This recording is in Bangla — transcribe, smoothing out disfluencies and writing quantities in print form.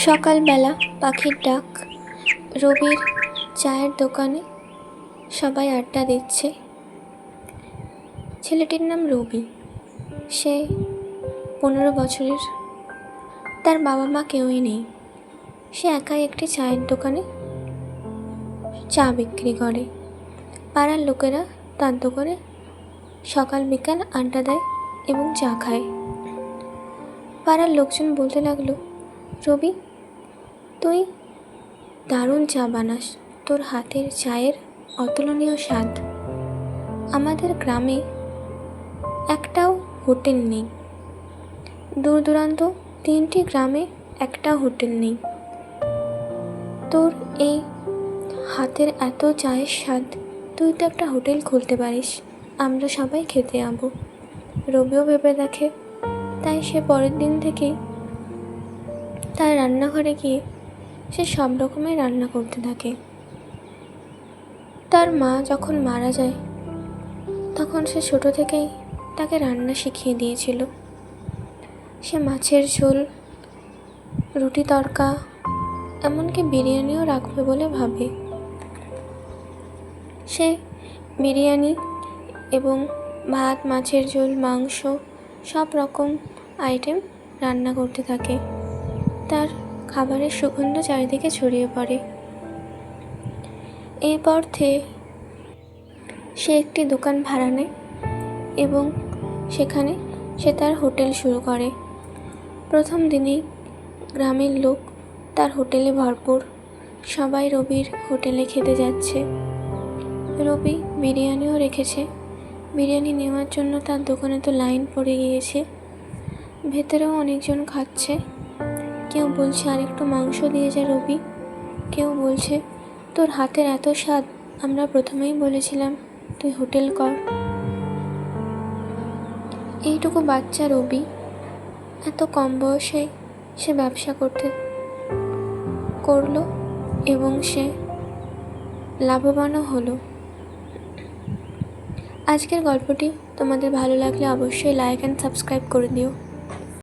সকালবেলা পাখির ডাক। রবির চায়ের দোকানে সবাই আড্ডা দিচ্ছে। ছেলেটির নাম রবি। সে 15 বছরের। তার বাবা মা কেউই নেই। সে একাই একটি চায়ের দোকানে চা বিক্রি করে। পাড়ার লোকেরা তার দোকানে সকাল বিকাল আড্ডা দেয় এবং চা খায়। পাড়ার লোকজন বলতে লাগলো, রবি, তুই দারুণ চা বানাস, তোর হাতের চায়ের অতুলনীয় স্বাদ। আমাদের গ্রামে একটাও হোটেল নেই, দূর দূরান্ত 3টি গ্রামে একটাও হোটেল নেই। তোর এই হাতের এত চায়ের স্বাদ, তুই তো একটা হোটেল খুলতে পারিস, আমরা সবাই খেতে যাবো। রবিও ভেবে দেখে। তাই সে পরের দিন থেকেই তার রান্নাঘরে গিয়ে সে সব রকমের রান্না করতে থাকে। তার মা যখন মারা যায় তখন সে ছোট থেকেই তাকে রান্না শিখিয়ে দিয়েছিল। সে মাছের ঝোল, রুটি তড়কা, এমনকি বিরিয়ানিও রাখবে বলে ভাবে। সে বিরিয়ানি এবং ভাত, মাছের ঝোল, মাংস, সব রকম আইটেম রান্না করতে থাকে। তার খাবারের সুগন্ধ চারিদিকে ছড়িয়ে পড়ে। এরপর সে একটি দোকান ভাড়া নেয় এবং সেখানে সে তার হোটেল শুরু করে। প্রথম দিনেই গ্রামের লোক তার হোটেলে ভরপুর। সবাই রবির হোটেলে খেতে যাচ্ছে। রবি বিরিয়ানিও রেখেছে। বিরিয়ানি নেওয়ার জন্য তার দোকানে তো লাইন পড়ে গিয়েছে। ভেতরেও অনেকজন খাচ্ছে। কেউ বলছে আর একটু মাংস দিয়ে যা রবি। কেউ বলছে, তোর হাতের এত স্বাদ, আমরা প্রথমেই বলেছিলাম তুই হোটেল কর। এইটুকু বাচ্চা রবি এত কম বয়সে সে ব্যবসা করলো এবং সে লাভবানও হলো। আজকের গল্পটি তোমাদের ভালো লাগলে অবশ্যই লাইক অ্যান্ড সাবস্ক্রাইব করে দিও।